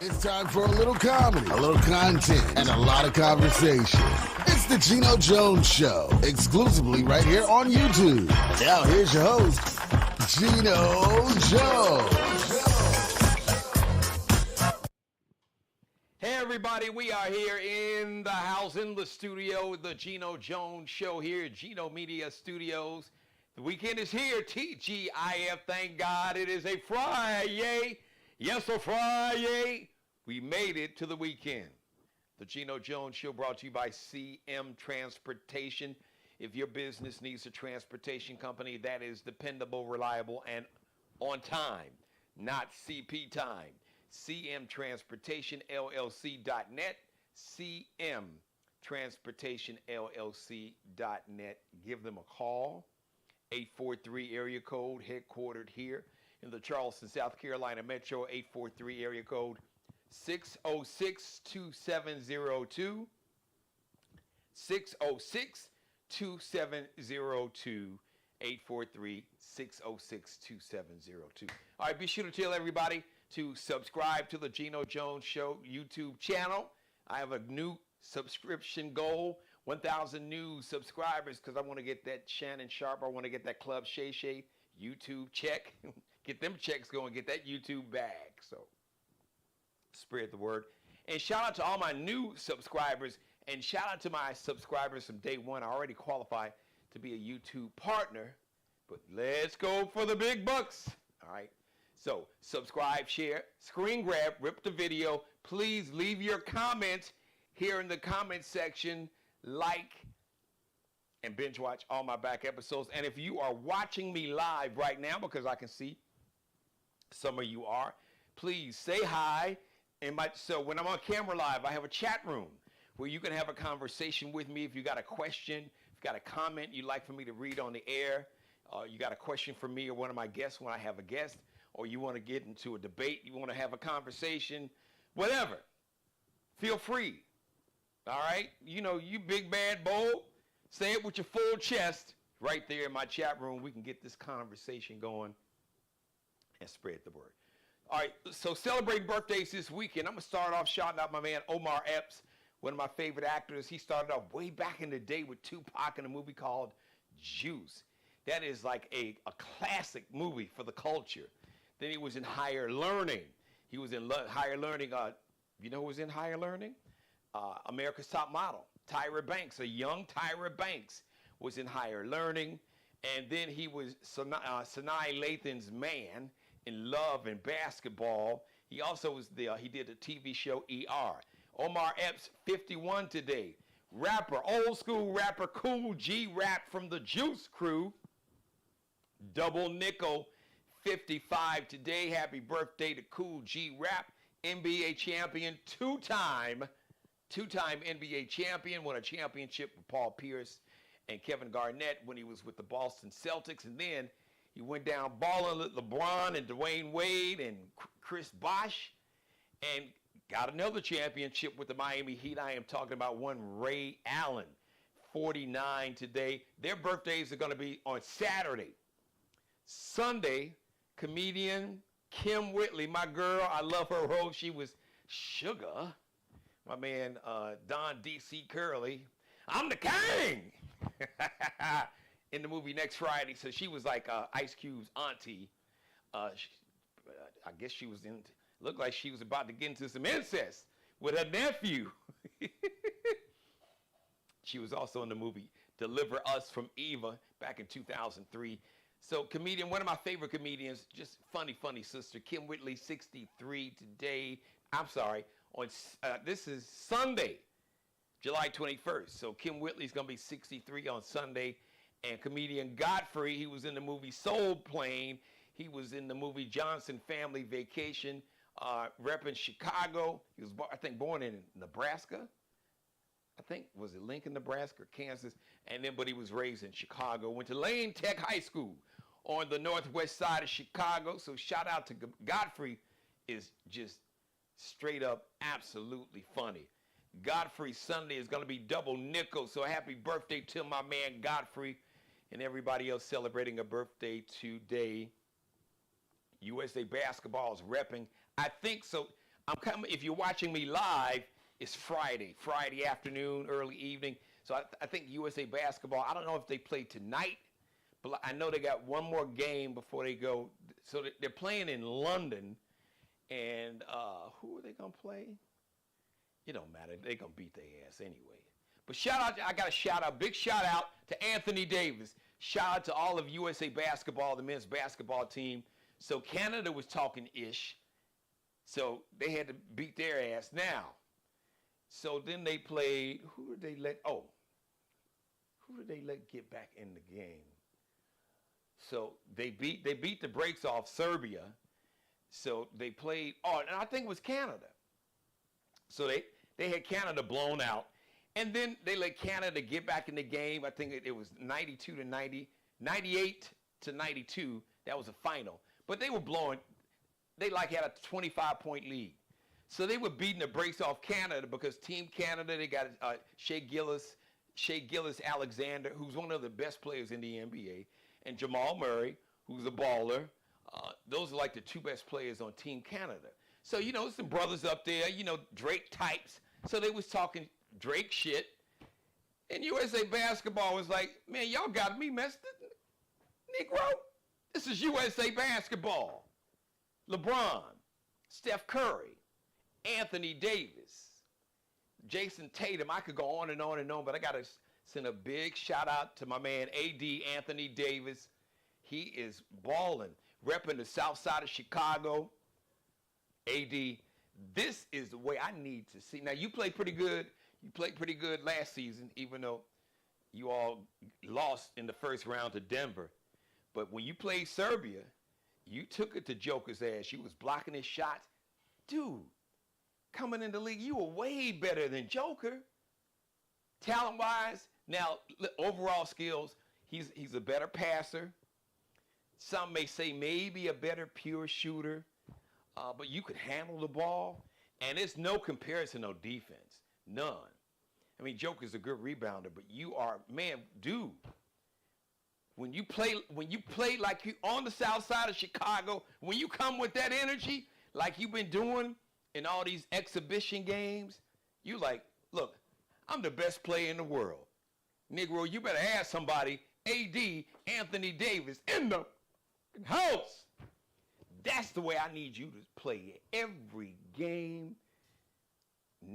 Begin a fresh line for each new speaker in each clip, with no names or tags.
It's time for a little comedy, a little content, and a lot of conversation. It's the Geno Jones Show, exclusively right here on YouTube. Now here's your host, Geno Jones.
Hey everybody, we are here in the house, in the studio, the Geno Jones Show here at Geno Media Studios. The weekend is here, TGIF, thank God it is a Friday. Yes, a Friday. We made it to the weekend. The Geno Jones Show brought to you by CM Transportation. If your business needs a transportation company that is dependable, reliable, and on time, not CP time, cmtransportationllc.net, cmtransportationllc.net. Give them a call, 843 area code, headquartered here in the Charleston, South Carolina metro, 843 area code 606-2702, 606-2702, 843-606-2702. All right, be sure to tell everybody to subscribe to the Geno Jones Show YouTube channel. I have a new subscription goal, 1,000 new subscribers, because I want to get that Shannon Sharp, I want to get that Club Shay Shay YouTube check. Get them checks going, get that YouTube bag. So spread the word. And shout out to all my new subscribers, and shout out to my subscribers from day one. I already qualify to be a YouTube partner, but let's go for the big bucks. All right. So subscribe, share, screen grab, rip the video. Please leave your comments here in the comment section. Like and binge watch all my back episodes. And if you are watching me live right now, because I can see some of you are, please say hi. So when I'm on camera live, I have a chat room where you can have a conversation with me. If you got a question, if you got a comment you'd like for me to read on the air, you got a question for me or one of my guests when I have a guest, or you want to get into a debate, you want to have a conversation, whatever, feel free. All right? You know, you big bad bold, say it with your full chest right there in my chat room. We can get this conversation going and spread the word. All right, so celebrating birthdays this weekend. I'm going to start off shouting out my man Omar Epps, one of my favorite actors. He started off way back in the day with Tupac in a movie called Juice. That is like a classic movie for the culture. Then he was in Higher Learning. He was in Higher Learning. You know who was in Higher Learning? America's Top Model. Tyra Banks, a young Tyra Banks, was in Higher Learning. And then he was Sanaa Lathan's man in Love and Basketball. He also was he did a TV show ER. Omar Epps, 51 today. Rapper, old school rapper, Cool G Rap from the Juice Crew. Double nickel, 55 today. Happy birthday to Cool G Rap, NBA champion, two-time NBA champion, won a championship with Paul Pierce and Kevin Garnett when he was with the Boston Celtics, and then he went down balling with LeBron and Dwayne Wade and Chris Bosh, and got another championship with the Miami Heat. I am talking about one Ray Allen, 49 today. Their birthdays are going to be on Saturday. Sunday, comedian Kym Whitley, my girl, I love her role. She was Sugar. My man, Don D.C. Curley, I'm the king, in the movie next Friday. So she was like Ice Cube's auntie. I guess she was looked like she was about to get into some incest with her nephew. She was also in the movie Deliver Us from Eva back in 2003. So comedian, one of my favorite comedians, just funny sister, Kym Whitley, 63 today. I'm sorry. This is Sunday, July 21st. So Kym Whitley's going to be 63 on Sunday. And comedian Godfrey, he was in the movie Soul Plane. He was in the movie Johnson Family Vacation, repping Chicago. He was, I think, born in Nebraska. I think, was it Lincoln, Nebraska, or Kansas? And then, but he was raised in Chicago. Went to Lane Tech High School on the northwest side of Chicago. So shout out to Godfrey, is just straight up absolutely funny. Godfrey Sunday is going to be double nickel. So happy birthday to my man Godfrey and everybody else celebrating a birthday today. USA Basketball is repping. I think so. I'm coming. If you're watching me live, it's Friday afternoon, early evening. So I think USA Basketball, I don't know if they play tonight, but I know they got one more game before they go. So they're playing in London, and who are they going to play? It don't matter. They're going to beat their ass anyway. But I got a shout out, big shout out to Anthony Davis. Shout out to all of USA Basketball, the men's basketball team. So Canada was talking ish. So they had to beat their ass now. So then they played, who did they let get back in the game? So they beat the brakes off Serbia. So they played, and I think it was Canada. So they had Canada blown out. And then they let Canada get back in the game. I think it was 92 to 90, 98 to 92. That was a final. But they were blowing, they like had a 25-point lead. So they were beating the brakes off Canada because Team Canada, they got Shea Gillis Alexander, who's one of the best players in the NBA, and Jamal Murray, who's a baller. Those are like the two best players on Team Canada. So, some brothers up there, Drake types. So they was talking Drake shit. And USA Basketball was like, man, y'all got me messed up. Negro, this is USA Basketball. LeBron, Steph Curry, Anthony Davis, Jason Tatum. I could go on and on and on, but I got to send a big shout out to my man AD, Anthony Davis. He is balling, repping the south side of Chicago. AD, this is the way I need to see. Now, you played pretty good. You played pretty good last season, even though you all lost in the first round to Denver. But when you played Serbia, you took it to Joker's ass. You was blocking his shots. Dude, coming in the league, you were way better than Joker. Talent-wise, now, overall skills, he's a better passer. Some may say maybe a better pure shooter. But you could handle the ball. And it's no comparison on defense. None. I mean, Joker's a good rebounder, but you are, man, dude. When you play like you on the south side of Chicago, when you come with that energy, like you've been doing in all these exhibition games, you like, look, I'm the best player in the world. Negro, you better ask somebody, AD, Anthony Davis, in the house. That's the way I need you to play every game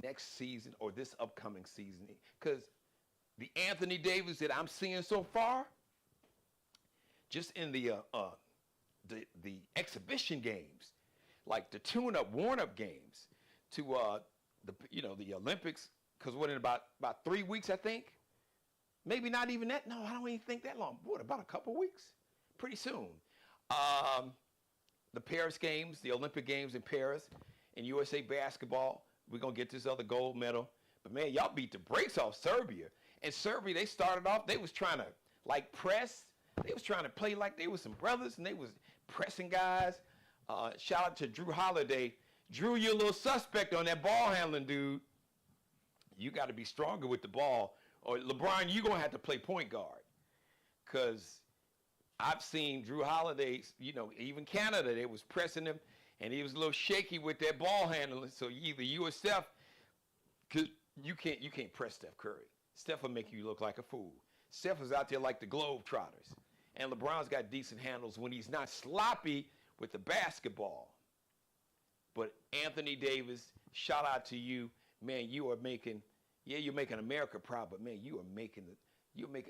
next season or this upcoming season. Because the Anthony Davis that I'm seeing so far, just in the exhibition games, like the tune-up, warm-up games, to the Olympics, because what, in about 3 weeks, I think? Maybe not even that. No, I don't even think that long. What, about a couple weeks? Pretty soon. The Paris Games, the Olympic Games in Paris, and USA Basketball, we're going to get this other gold medal. But, man, y'all beat the brakes off Serbia. And Serbia, they started off, they was trying to, press. They was trying to play like they was some brothers, and they was pressing guys. Shout out to Drew Holiday. Drew, you're a little suspect on that ball handling, dude. You got to be stronger with the ball. Or, LeBron, you're going to have to play point guard. Because I've seen Drew Holiday, even Canada, they was pressing him, and he was a little shaky with that ball handling. So either you or Steph, cause you can't press Steph Curry. Steph will make you look like a fool. Steph is out there like the Globetrotters. And LeBron's got decent handles when he's not sloppy with the basketball. But Anthony Davis, shout out to you. Man, you are making, you're making America proud, but man, you're making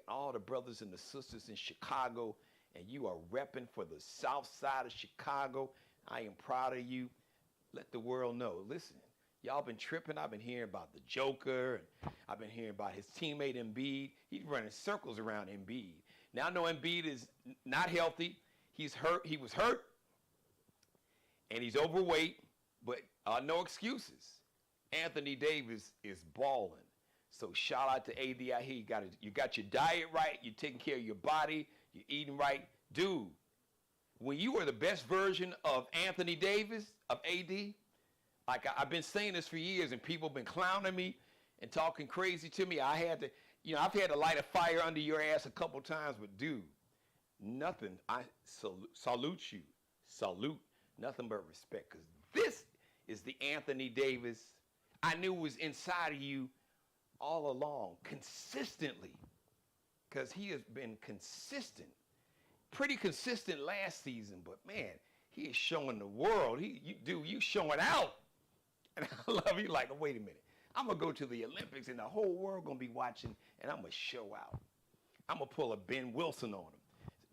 all the brothers and the sisters in Chicago, and you are repping for the south side of Chicago. I am proud of you. Let the world know. Listen, y'all been tripping. I've been hearing about the Joker, and I've been hearing about his teammate Embiid. He's running circles around Embiid. Now I know Embiid is not healthy. He's hurt. He was hurt, and he's overweight, but no excuses. Anthony Davis is balling. So shout out to AD. I hear you got your diet right. You're taking care of your body. You're eating right. Dude, when you are the best version of Anthony Davis, of AD, like I've been saying this for years, and people have been clowning me and talking crazy to me. I've had to light a fire under your ass a couple times, but dude, nothing. I salute you. Salute. Nothing but respect, because this is the Anthony Davis I knew was inside of you all along, consistently, because he has been consistent, pretty consistent last season, but man, he is showing the world. You showing out. And I love you like, wait a minute. I'm going to go to the Olympics and the whole world going to be watching and I'm going to show out. I'm going to pull a Ben Wilson on him.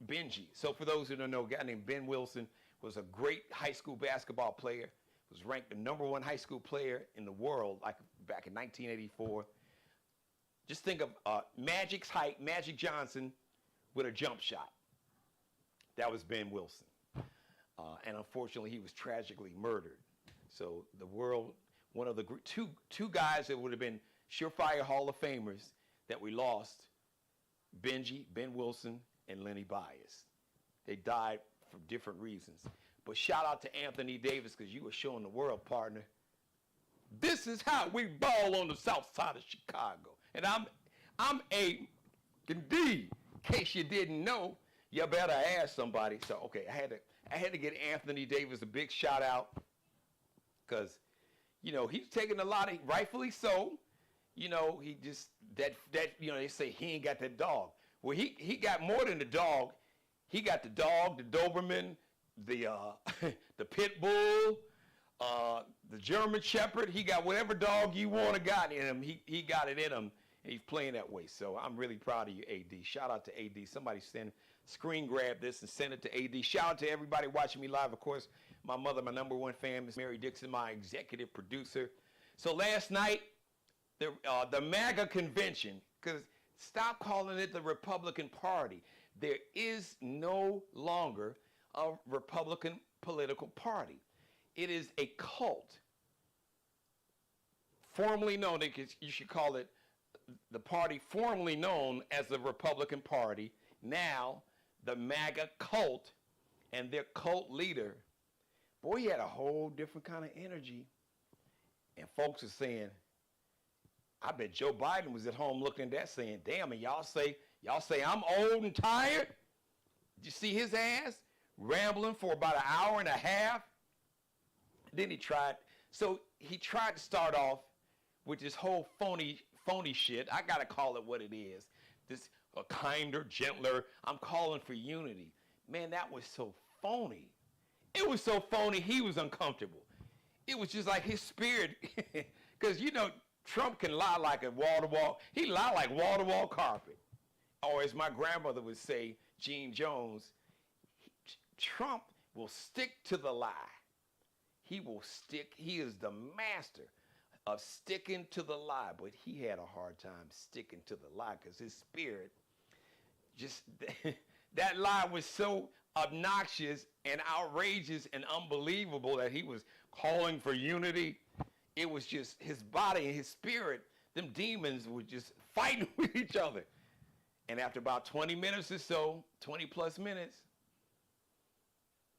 Benji. So for those who don't know, a guy named Ben Wilson was a great high school basketball player. Was ranked the #1 high school player in the world like back in 1984. Just think of Magic's height, Magic Johnson with a jump shot. That was Ben Wilson. And unfortunately, he was tragically murdered. So the world, one of the two guys that would have been surefire Hall of Famers that we lost, Benji, Ben Wilson, and Lenny Bias. They died for different reasons. But shout out to Anthony Davis because you were showing the world, partner. This is how we ball on the south side of Chicago. And I'm indeed, in case you didn't know, you better ask somebody. So, okay, I had to get Anthony Davis a big shout out because, he's taking a lot of, rightfully so, he just, they say he ain't got that dog. Well, he got more than the dog. He got the dog, the Doberman, the pit bull, the German Shepherd. He got whatever dog you want to got in him. He got it in him. And he's playing that way. So I'm really proud of you, AD. Shout out to AD. Somebody screen grab this and send it to AD. Shout out to everybody watching me live. Of course, my mother, my #1 fan, Miss Mary Dixon, my executive producer. So last night, the MAGA convention, because stop calling it the Republican Party. There is no longer a Republican political party. It is a cult, formerly known, you should call it the party formerly known as the Republican Party, now the MAGA cult, and their cult leader, boy, he had a whole different kind of energy. And folks are saying, I bet Joe Biden was at home looking at that saying, damn, and y'all say I'm old and tired? Did you see his ass rambling for about an hour and a half? Then he tried to start off with this whole phony shit. I got to call it what it is. This a kinder, gentler, I'm calling for unity. Man, that was so phony. It was so phony, he was uncomfortable. It was just like his spirit, because Trump can lie like a wall-to-wall. He lied like wall-to-wall carpet. Or as my grandmother would say, Gene Jones, Trump will stick to the lie. He is the master of sticking to the lie, but he had a hard time sticking to the lie because his spirit that lie was so obnoxious and outrageous and unbelievable that he was calling for unity. It was just his body and his spirit, them demons were just fighting with each other. And after about 20 minutes or so, 20 plus minutes,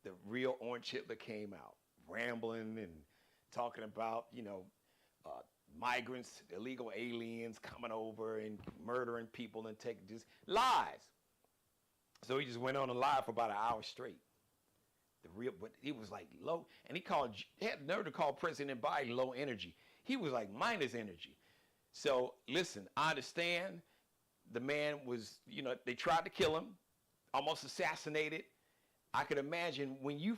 the real Orange Hitler came out, rambling and talking about, migrants, illegal aliens coming over and murdering people and taking just lies. So he just went on and lied for about an hour straight. But he was like low, and he had the nerve to call President Biden low energy. He was like minus energy. So listen, I understand the man was, they tried to kill him, almost assassinated. I could imagine when your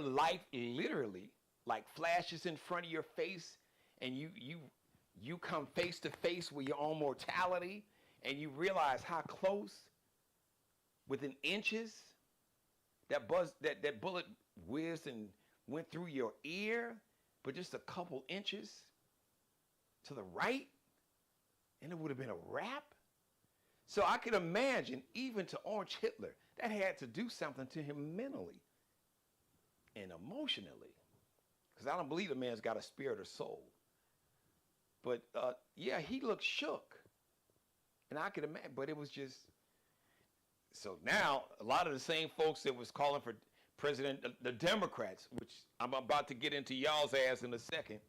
life literally like flashes in front of your face and you come face to face with your own mortality and you realize how close within inches that bullet whizzed and went through your ear, but just a couple inches to the right, and it would have been a wrap. So I can imagine, even to Orange Hitler, that had to do something to him mentally and emotionally, because I don't believe the man's got a spirit or soul. But yeah, he looked shook, and I could imagine. But it was just so now a lot of the same folks that was calling for president, the Democrats, which I'm about to get into y'all's ass in a second,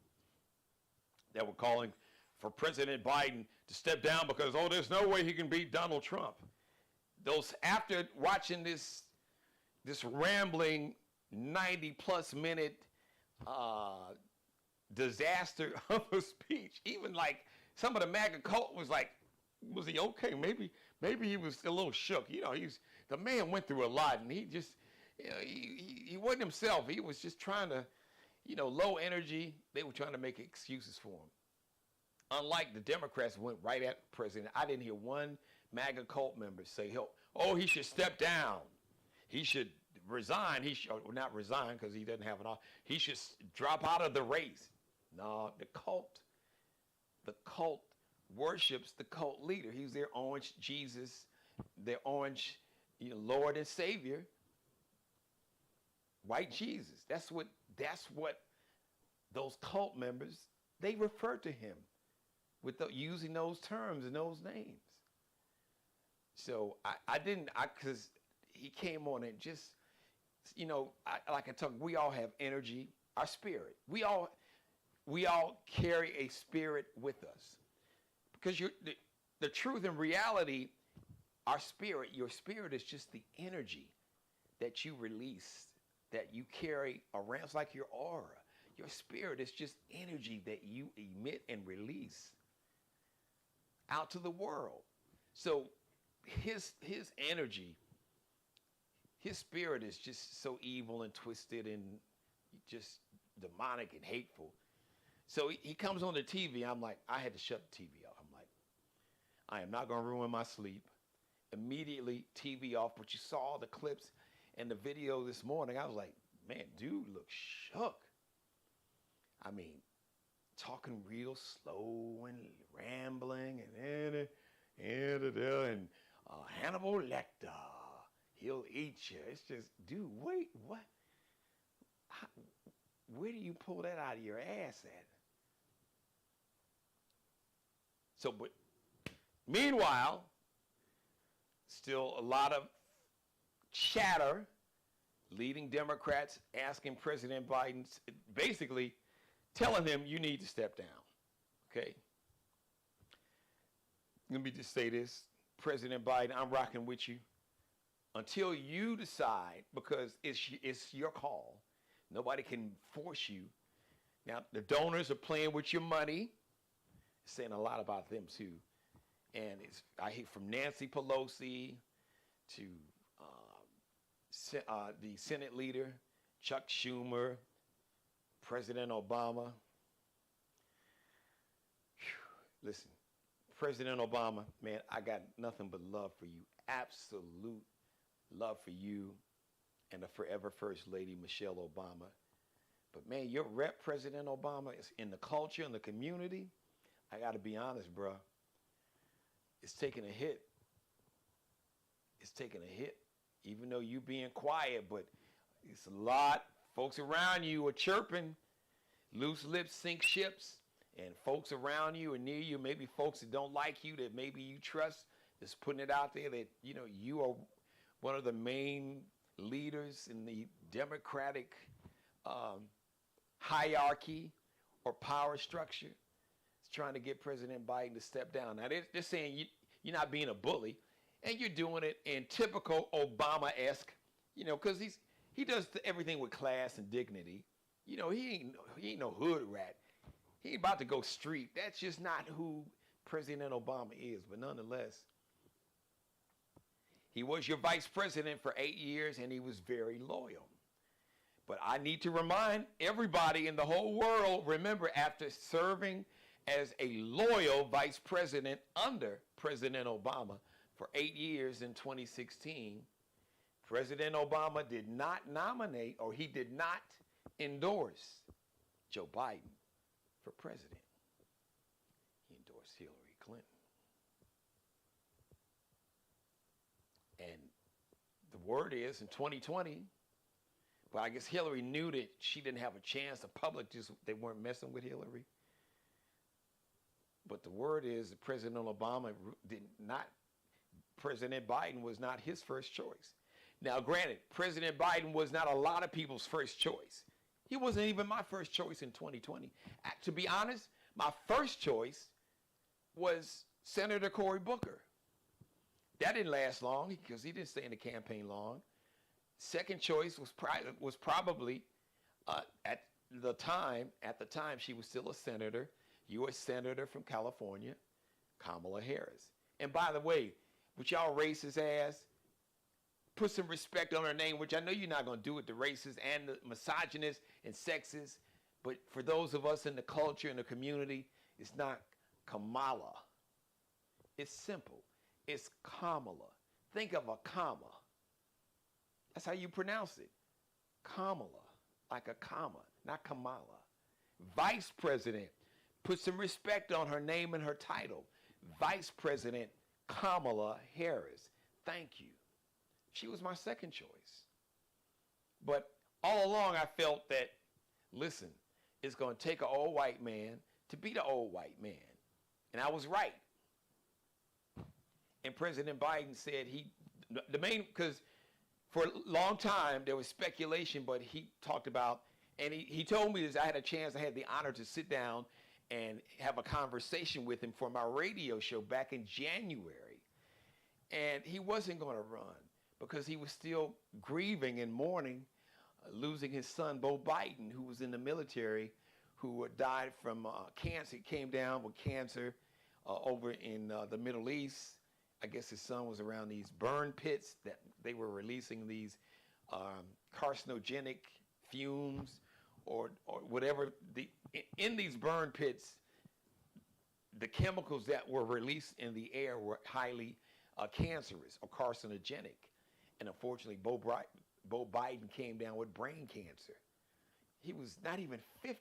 that were calling for President Biden to step down because, there's no way he can beat Donald Trump. Those, after watching this rambling 90-plus minute disaster of a speech. Even like some of the MAGA cult was like, was he okay? Maybe he was a little shook. You know, the man went through a lot, and he just, you know, he wasn't himself. He was just trying to, you know, low energy. They were trying to make excuses for him. Unlike the Democrats went right at the president. I didn't hear one MAGA cult member say, he should step down. He should resign. He should not resign because he doesn't have an office. He should drop out of the race. No, the cult worships the cult leader. He's their orange Jesus, their orange, you know, Lord and Savior, white Jesus. That's what those cult members, they refer to him with using those terms and those names. So because he came on and just, you know, like I told you, we all have energy, our spirit. We all carry a spirit with us. Because the truth and reality, your spirit is just the energy that you release, that you carry around. It's like your aura. Your spirit is just energy that you emit and release out to the world. So his energy, his spirit is just so evil and twisted and just demonic and hateful. So he comes on the TV. I'm like, I had to shut the TV off. I'm like, I am not going to ruin my sleep. Immediately, TV off. But you saw the clips and the video this morning. I was like, man, dude looks shook. I mean, talking real slow and rambling and Hannibal Lecter, he'll eat you. It's just, dude, wait, what? Where do you pull that out of your ass at? So, but meanwhile, still a lot of chatter, leading Democrats asking President Biden, basically telling him, you need to step down, okay? Let me just say this. President Biden, I'm rocking with you until you decide, because it's your call. Nobody can force you. Now, the donors are playing with your money. It's saying a lot about them, too. And I hear from Nancy Pelosi to the Senate leader, Chuck Schumer, President Obama. Whew. Listen, President Obama, man, I got nothing but love for you. Absolute love for you and the forever First Lady, Michelle Obama. But, man, your rep, President Obama, is in the culture, in the community. I got to be honest, bro. It's taking a hit. It's taking a hit, even though you being quiet. But it's a lot. Folks around you are chirping. Loose lips sink ships. And folks around you and near you, maybe folks that don't like you, that maybe you trust, is putting it out there that, you know, you are one of the main leaders in the Democratic hierarchy or power structure. It's trying to get President Biden to step down. Now, they're saying you're not being a bully, and you're doing it in typical Obama-esque, you know, because he does everything with class and dignity. You know, he ain't no hood rat. He ain't about to go street. That's just not who President Obama is. But nonetheless, he was your vice president for 8 years, and he was very loyal. But I need to remind everybody in the whole world, remember, after serving as a loyal vice president under President Obama for 8 years in 2016, President Obama did not nominate, or he did not endorse Joe Biden for president. He endorsed Hillary Clinton. And the word is in 2020, but I guess Hillary knew that she didn't have a chance. The public they weren't messing with Hillary. But the word is that President Biden was not his first choice. Now, granted, President Biden was not a lot of people's first choice. He wasn't even my first choice in 2020. To be honest, my first choice was Senator Cory Booker. That didn't last long because he didn't stay in the campaign long. Second choice was probably at the time. At the time, she was still a senator, U.S. senator from California, Kamala Harris. And by the way, with y'all racist ass, put some respect on her name, which I know you're not going to do it, the racist and the misogynist and sexist. But for those of us in the culture and the community, it's not Kamala. It's simple. It's Kamala. Think of a comma. That's how you pronounce it. Kamala, like a comma, not Kamala. Vice President, put some respect on her name and her title. Vice President Kamala Harris. Thank you. She was my second choice. But all along I felt that, listen, it's going to take an old white man to be the old white man. And I was right. And President Biden said because for a long time there was speculation, but he talked about, and he told me this, I had the honor to sit down and have a conversation with him for my radio show back in January. And he wasn't going to run because he was still grieving and mourning losing his son, Bo Biden, who was in the military, who died from cancer. He came down with cancer over in the Middle East. I guess his son was around these burn pits that they were releasing these carcinogenic fumes or whatever. In these burn pits, the chemicals that were released in the air were highly cancerous or carcinogenic. And unfortunately, Bo Biden came down with brain cancer. He was not even 50.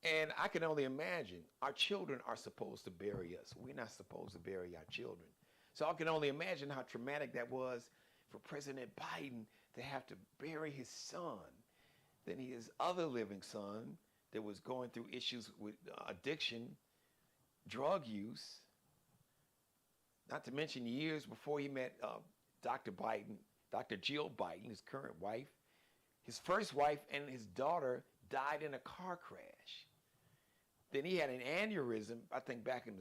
And I can only imagine, our children are supposed to bury us. We're not supposed to bury our children. So I can only imagine how traumatic that was for President Biden to have to bury his son. Then his other living son that was going through issues with addiction, drug use, not to mention years before he met Dr. Biden, Dr. Jill Biden, his current wife. His first wife and his daughter died in a car crash. Then he had an aneurysm, I think back in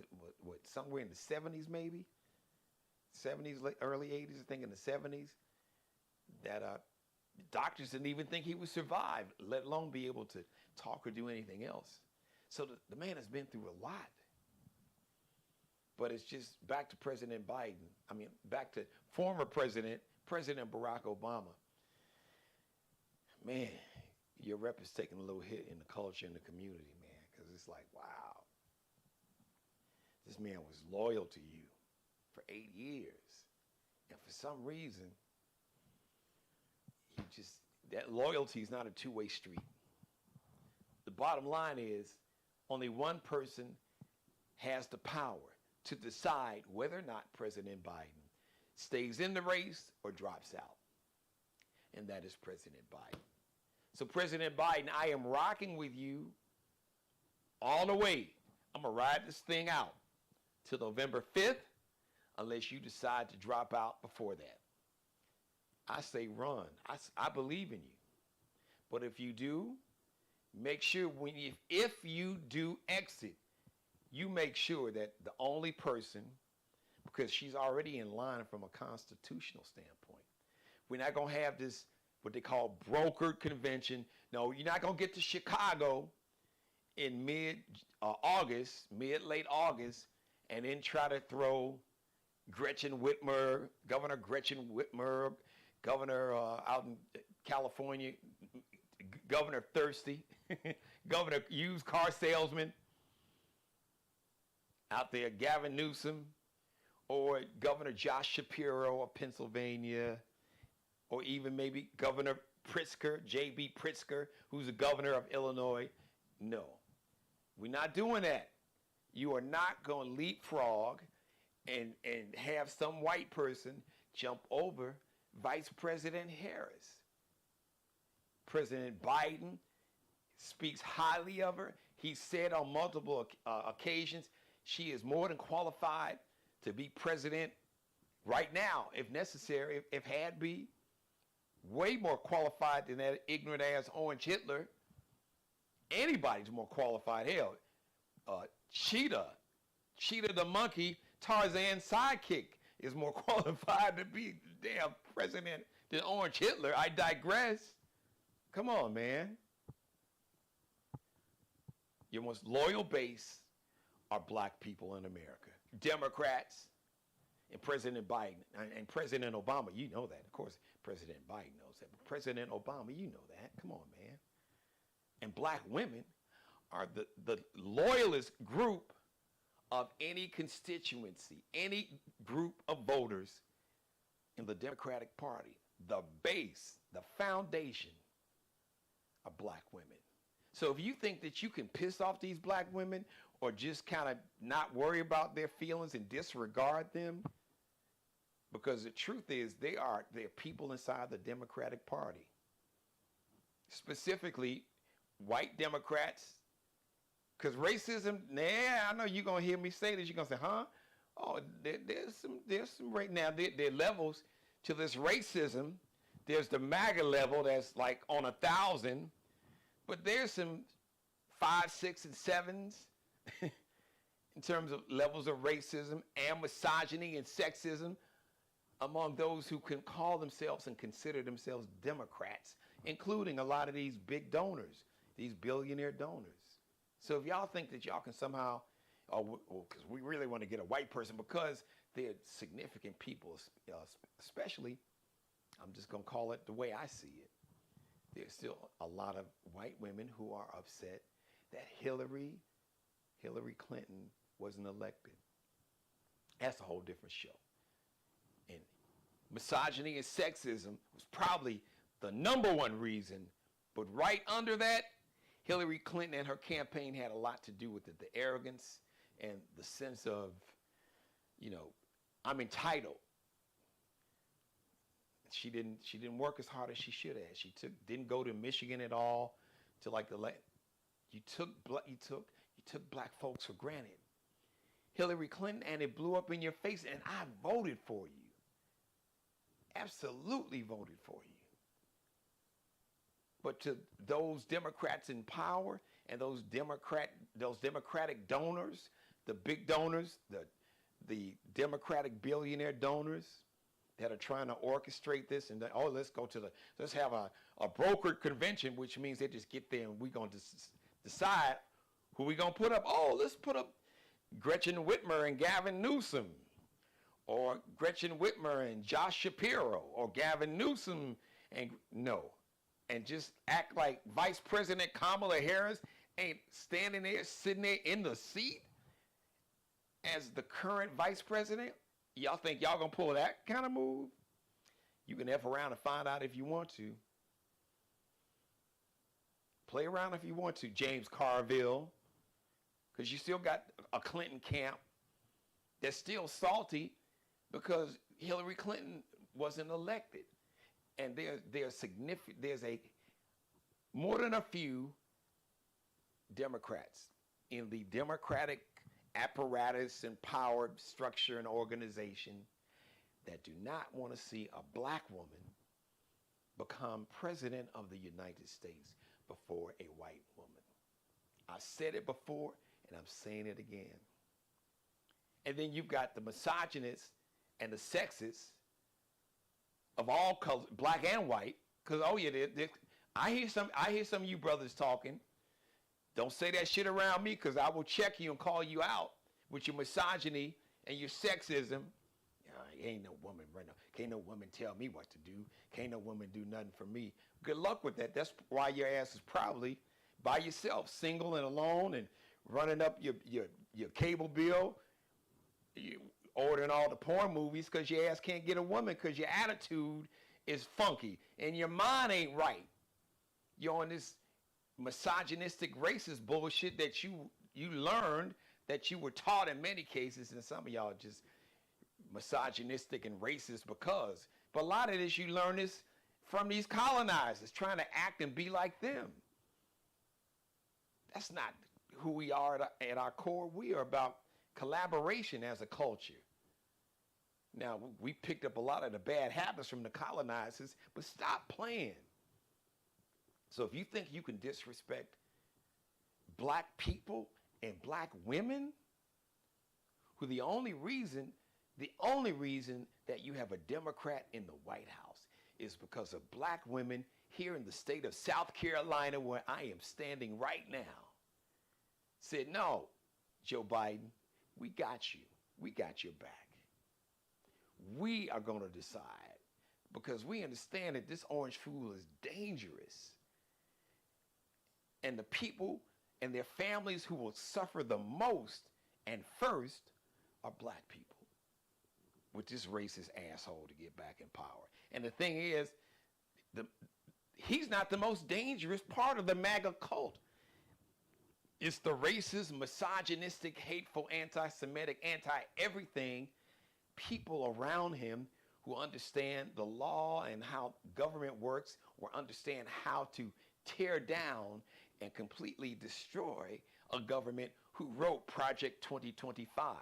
somewhere in the 70s maybe, 70s, early 80s, I think in the 70s, that doctors didn't even think he would survive, let alone be able to talk or do anything else. So the man has been through a lot. But it's just back to President Biden. I mean, back to former President Barack Obama. Man, your rep is taking a little hit in the culture and the community, man, because it's like, wow, this man was loyal to you for 8 years. And for some reason, that loyalty is not a two-way street. The bottom line is only one person has the power to decide whether or not President Biden stays in the race or drops out. And that is President Biden. So President Biden, I am rocking with you all the way. I'm going to ride this thing out till November 5th unless you decide to drop out before that. I say run. I believe in you. But if you do, make sure if you do exit, you make sure that the only person, because she's already in line from a constitutional standpoint, we're not going to have this, what they call brokered convention. No, you're not going to get to Chicago in late August, and then try to throw Governor Gretchen Whitmer, governor out in California, Governor Thirsty, Governor Used Car Salesman out there, Gavin Newsom, or Governor Josh Shapiro of Pennsylvania, or even maybe Governor Pritzker, J.B. Pritzker, who's the governor of Illinois. No, we're not doing that. You are not going to leapfrog and have some white person jump over Vice President Harris. President Biden speaks highly of her. He said on multiple occasions she is more than qualified to be president right now, if necessary, if had be. Way more qualified than that ignorant ass Orange Hitler. Anybody's more qualified. Hell, Cheetah the monkey, Tarzan's sidekick, is more qualified to be damn president than Orange Hitler. I digress. Come on, man. Your most loyal base are black people in America. Democrats and President Biden and President Obama, you know that. Of course, President Biden knows that. But President Obama, you know that. Come on, man. And black women are the loyalist group of any constituency, any group of voters in the Democratic Party. The base, the foundation of black women. So if you think that you can piss off these black women or just kind of not worry about their feelings and disregard them, because the truth is they're people inside the Democratic Party. Specifically, white Democrats. Because racism, I know you're going to hear me say this. You're going to say, huh? Oh, there's some right now. There are levels to this racism. There's the MAGA level that's like on 1,000. But there's some 5, 6, and 7s in terms of levels of racism and misogyny and sexism among those who can call themselves and consider themselves Democrats, including a lot of these big donors, these billionaire donors. So if y'all think that y'all can somehow, because we really want to get a white person because they're significant people, especially, I'm just going to call it the way I see it. There's still a lot of white women who are upset that Hillary Clinton wasn't elected. That's a whole different show. And misogyny and sexism was probably the #1 reason, but right under that, Hillary Clinton and her campaign had a lot to do with it. The arrogance and the sense of, I'm entitled. She didn't work as hard as she should have. She didn't go to Michigan at all. To like you took black folks for granted. Hillary Clinton, and it blew up in your face, and I voted for you. Absolutely voted for you. But to those Democrats in power and those Democratic donors, the big donors, the Democratic billionaire donors that are trying to orchestrate this and let's have a brokered convention, which means they just get there and we're going to decide who we're going to put up. Oh, let's put up Gretchen Whitmer and Gavin Newsom, or Gretchen Whitmer and Josh Shapiro, or Gavin Newsom and just act like Vice President Kamala Harris ain't standing there, sitting there in the seat as the current vice president. Y'all think y'all gonna pull that kind of move? You can F around and find out if you want to. Play around if you want to, James Carville, because you still got a Clinton camp that's still salty because Hillary Clinton wasn't elected. And there's more than a few Democrats in the Democratic apparatus and power structure and organization that do not want to see a black woman become president of the United States before a white woman. I said it before and I'm saying it again. And then you've got the misogynists and the sexists of all colors, black and white, because I hear some of you brothers talking. Don't say that shit around me, because I will check you and call you out with your misogyny and your sexism. Ain't no woman right now. Can't no woman tell me what to do. Can't no woman do nothing for me. Good luck with that. That's why your ass is probably by yourself, single and alone, and running up your cable bill, ordering all the porn movies because your ass can't get a woman because your attitude is funky and your mind ain't right. You're on this misogynistic, racist bullshit that you learned, that you were taught in many cases, and some of y'all just misogynistic and racist because. But a lot of this you learn this from these colonizers trying to act and be like them. That's not who we are at our core. We are about collaboration as a culture. Now, we picked up a lot of the bad habits from the colonizers, but stop playing. So if you think you can disrespect black people and black women, who the only reason that you have a Democrat in the White House is because of black women here in the state of South Carolina, where I am standing right now, said, no, Joe Biden, we got you. We got your back. We are going to decide, because we understand that this orange fool is dangerous. And the people and their families who will suffer the most and first are black people with this racist asshole to get back in power. And the thing is, he's not the most dangerous part of the MAGA cult. It's the racist, misogynistic, hateful, anti-Semitic, anti-everything people around him who understand the law and how government works, or understand how to tear down and completely destroy a government, who wrote Project 2025.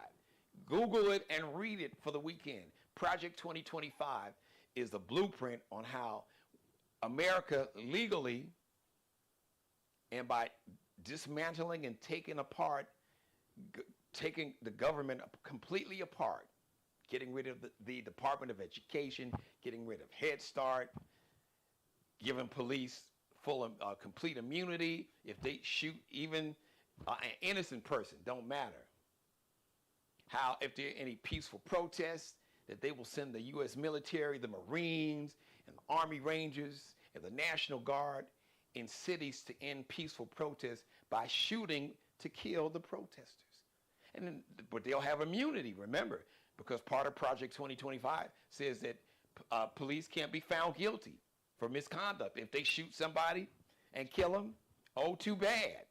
Google it and read it for the weekend. Project 2025 is a blueprint on how America legally, and by dismantling and taking the government completely apart, getting rid of the Department of Education, getting rid of Head Start, giving police full complete immunity. If they shoot even an innocent person, don't matter. How, if there are any peaceful protests, that they will send the U.S. military, the Marines, and the Army Rangers, and the National Guard in cities to end peaceful protests by shooting to kill the protesters. But they'll have immunity, remember, because part of Project 2025 says that police can't be found guilty for misconduct. If they shoot somebody and kill them, oh, too bad.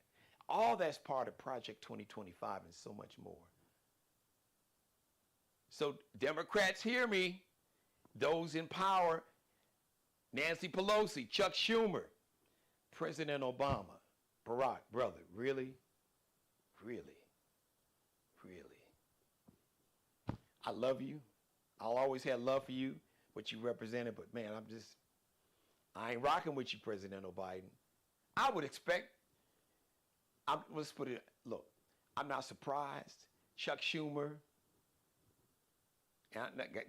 All that's part of Project 2025 and so much more. So Democrats, hear me. Those in power, Nancy Pelosi, Chuck Schumer, President Obama, Barack, brother, really? Really? Really? I love you. I'll always have love for you, what you represented, but man, I ain't rocking with you, President Biden. I would expect, let's put it, look, I'm not surprised. Chuck Schumer,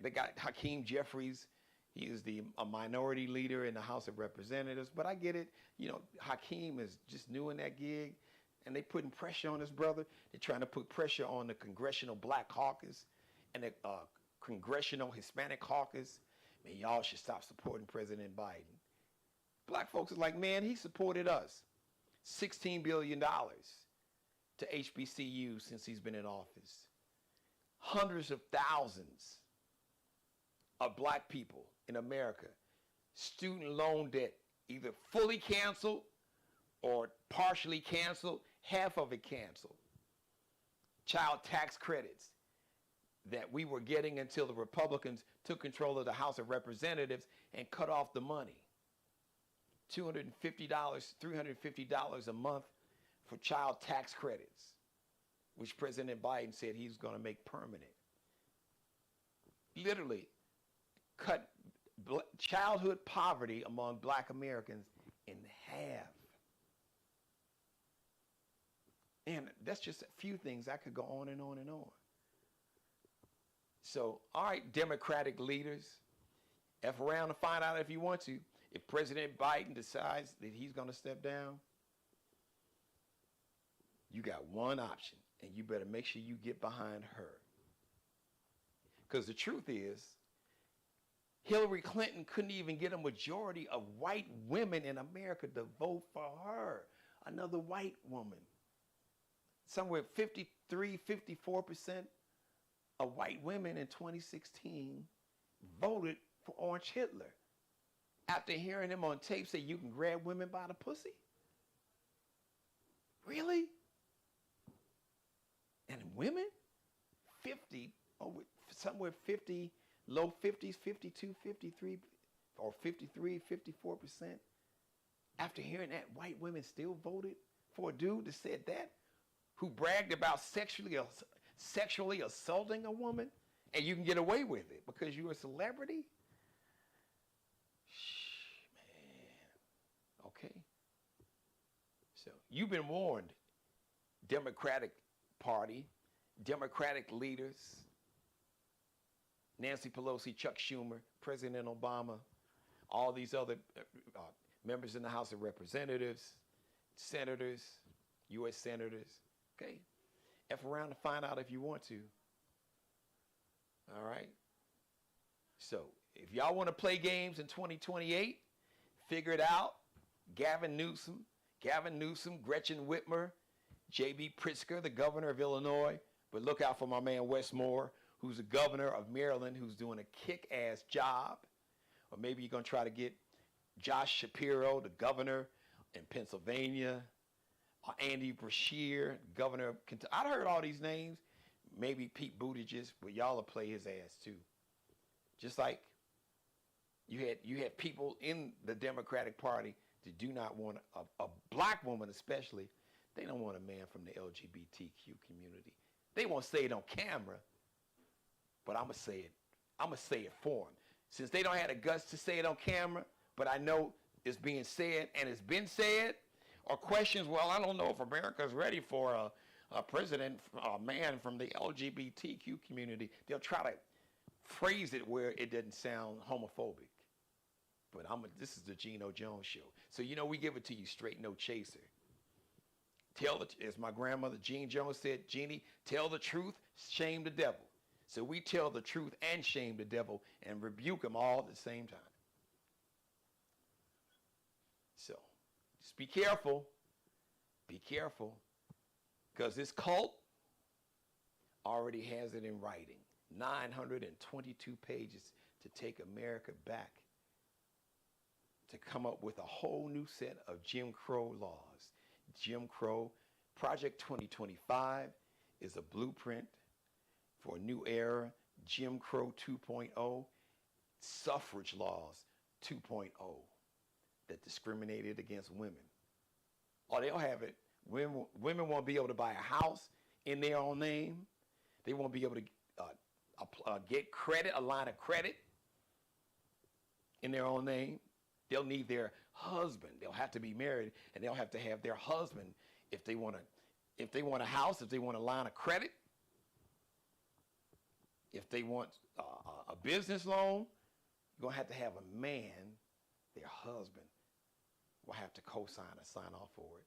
they got Hakeem Jeffries. He is a minority leader in the House of Representatives, but I get it. You know, Hakeem is just new in that gig, and they putting pressure on his brother. They're trying to put pressure on the Congressional Black Caucus and the Congressional Hispanic Caucus. Man, y'all should stop supporting President Biden. Black folks are like, man, he supported us. $16 billion to HBCUs since he's been in office. Hundreds of thousands of black people in America, student loan debt, either fully canceled or partially canceled, half of it canceled. Child tax credits that we were getting until the Republicans took control of the House of Representatives and cut off the money. $250, $350 a month for child tax credits, which President Biden said he's going to make permanent. Literally cut childhood poverty among black Americans in half. And that's just a few things. I could go on and on and on. So, all right, Democratic leaders, F around and find out if you want to. If President Biden decides that he's going to step down, you got one option, and you better make sure you get behind her. Because the truth is, Hillary Clinton couldn't even get a majority of white women in America to vote for her, another white woman. Somewhere 53, 54% of white women in 2016 voted for Orange Hitler after hearing him on tape say you can grab women by the pussy. Really? And women, 50, somewhere 50, low 50s, 52, 53, or 53, 54%. After hearing that, white women still voted for a dude that said that, who bragged about sexually assaulting a woman, and you can get away with it because you're a celebrity? Man. Okay. So you've been warned, Democratic Party, Democratic leaders, Nancy Pelosi, Chuck Schumer, President Obama, all these other members in the House of Representatives, senators, U.S. senators. Okay? F around to find out if you want to. All right? So, if y'all want to play games in 2028, figure it out. Gavin Newsom, Gretchen Whitmer, J.B. Pritzker, the governor of Illinois. But look out for my man Wes Moore, who's the governor of Maryland, who's doing a kick-ass job. Or maybe you're going to try to get Josh Shapiro, the governor in Pennsylvania. Or Andy Brashear, governor of Kentucky. I heard all these names. Maybe Pete Buttigieg, but y'all will play his ass too. Just like you had people in the Democratic Party that do not want a black woman especially. They don't want a man from the LGBTQ community. They won't say it on camera, but I'm gonna say it. I'm gonna say it for them. Since they don't have the guts to say it on camera, but I know it's being said and it's been said, or questions, well, I don't know if America's ready for a president, a man from the LGBTQ community. They'll try to phrase it where it doesn't sound homophobic. But this is the Geno Jones Show. So, we give it to you straight, no chaser. As my grandmother Jean Jones said, Jeannie, tell the truth, shame the devil. So we tell the truth and shame the devil and rebuke him all at the same time. So just be careful. Be careful. Because this cult already has it in writing. 922 pages to take America back, to come up with a whole new set of Jim Crow laws. Jim Crow Project 2025 is a blueprint for a new era. Jim Crow 2.0, suffrage laws 2.0 that discriminated against women. Or they'll have it. Women won't be able to buy a house in their own name. They won't be able to get credit, a line of credit in their own name. They'll need their husband. They'll have to be married, and they'll have to have their husband if they want a house, if they want a line of credit, if they want a business loan. You're going to have a man, their husband, will have to co-sign or sign off for it.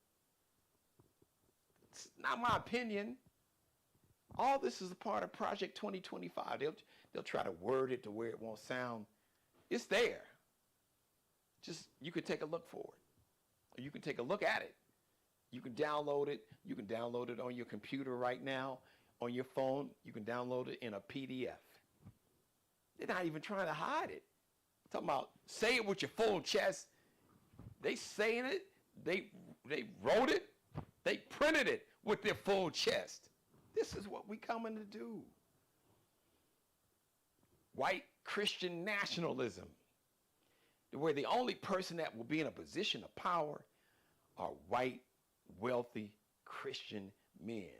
It's not my opinion. All this is a part of Project 2025. They'll try to word it to where it won't sound. It's there. Just, you can take a look for it. Or you can take a look at it. You can download it. You can download it on your computer right now, on your phone. You can download it in a PDF. They're not even trying to hide it. Talking about say it with your full chest. They saying it. They wrote it. They printed it with their full chest. This is what we coming to do. White Christian nationalism, where the only person that will be in a position of power are white, wealthy Christian men.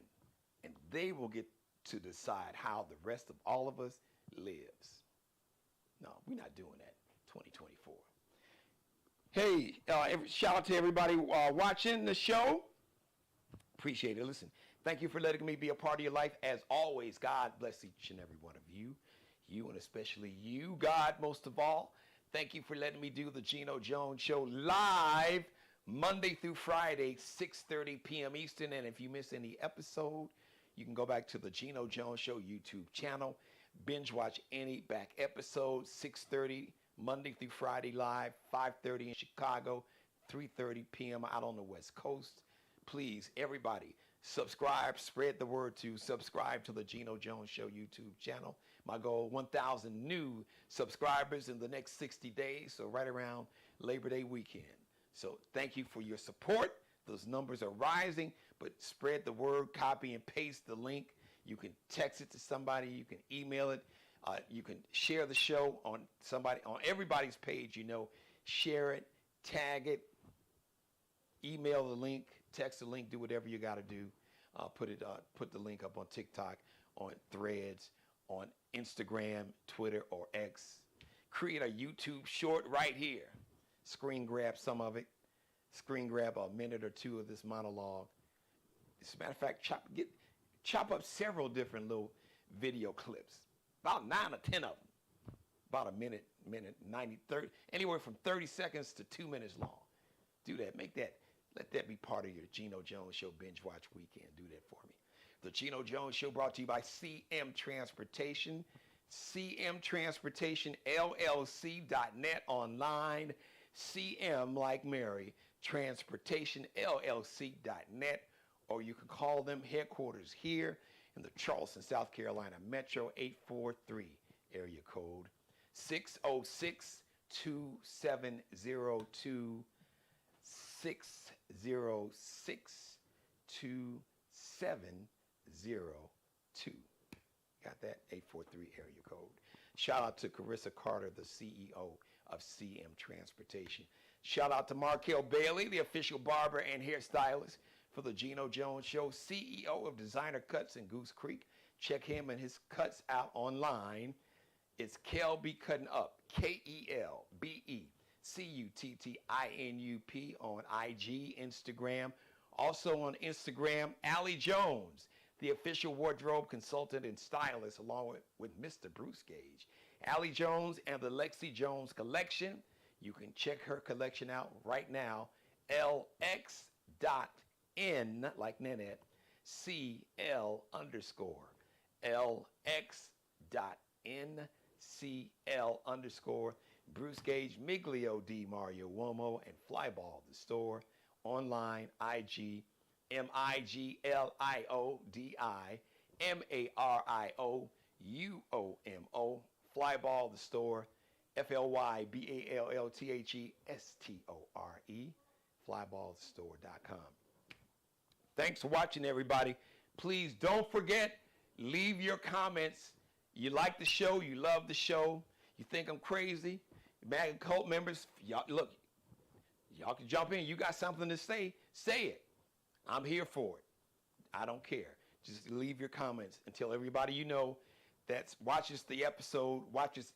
And they will get to decide how the rest of all of us lives. No, we're not doing that. 2024. Hey, shout out to everybody watching the show. Appreciate it. Listen, thank you for letting me be a part of your life. As always, God bless each and every one of you. You and especially you, God, most of all. Thank you for letting me do the Geno Jones Show live Monday through Friday, 6:30 p.m. Eastern. And if you miss any episode, you can go back to the Geno Jones Show YouTube channel. Binge watch any back episode, 6:30 Monday through Friday live, 5:30 in Chicago, 3:30 p.m. out on the West Coast. Please, everybody, subscribe, spread the word to subscribe to the Geno Jones Show YouTube channel. My goal, 1,000 new subscribers in the next 60 days, so right around Labor Day weekend. So thank you for your support. Those numbers are rising, but spread the word, copy and paste the link. You can text it to somebody. You can email it. You can share the show on everybody's page. Share it, tag it, email the link, text the link, do whatever you got to do. Put the link up on TikTok, on Threads, on Instagram, Twitter, or X. Create a YouTube short right here. Screen grab some of it. Screen grab a minute or two of this monologue. As a matter of fact, chop up several different little video clips. About 9 or 10 of them. about a minute, 90, 30, anywhere from 30 seconds to 2 minutes long. Do that. Let that be part of your Geno Jones Show binge watch weekend. Do that for me. The Geno Jones Show brought to you by CM Transportation. CM Transportation, LLC.net online. CM like Mary, Transportation, LLC.net. Or you can call them headquarters here in the Charleston, South Carolina Metro 843 area code 606-2702. 606-2702. Got that? 843 area code. Shout out to Carissa Carter, the CEO of CM Transportation. Shout out to Markel Bailey, the official barber and hairstylist for the Geno Jones Show, CEO of Designer Cuts in Goose Creek. Check him and his cuts out online. It's Kelby Cutting Up, KELBECUTTINUP on IG, Instagram. Also on Instagram, Allie Jones, the official wardrobe consultant and stylist, along with Mr. Bruce Gage. Allie Jones and the Lexi Jones collection. You can check her collection out right now. LX.N, like Nanette, CL underscore. LX.N, CL underscore. Bruce Gage, Miglio D. Mario Uomo, and Flyball the store. Online, IG, MIGLIODI, Flyball the store, FLYBALLTHESTORE, flyballthestore.com. Thanks for watching, everybody. Please don't forget, leave your comments. You like the show, you love the show, you think I'm crazy. Mag Cult members, y'all, look, y'all can jump in. You got something to say it. I'm here for it. I don't care. Just leave your comments and tell everybody you know that watches the episode, watches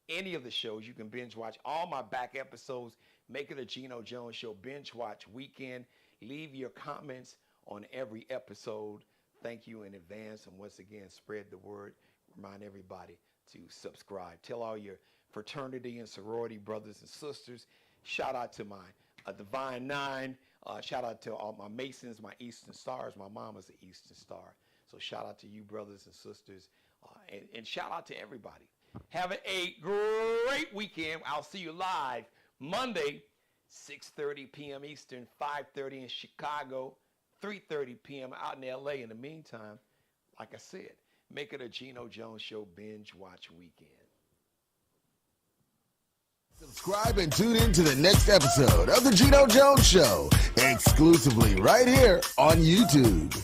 any of the shows. You can binge watch all my back episodes. Make it a Geno Jones Show binge watch weekend. Leave your comments on every episode. Thank you in advance. And once again, spread the word. Remind everybody to subscribe. Tell all your fraternity and sorority brothers and sisters. Shout out to my Divine Nine. Shout out to all my Masons, my Eastern Stars. My mom is an Eastern Star. So shout out to you brothers and sisters. And shout out to everybody. Have a great weekend. I'll see you live Monday, 6:30 p.m. Eastern, 5:30 in Chicago, 3:30 p.m. out in L.A. In the meantime, like I said, make it a Geno Jones Show binge watch weekend.
Subscribe and tune in to the next episode of The Geno Jones Show, exclusively right here on YouTube.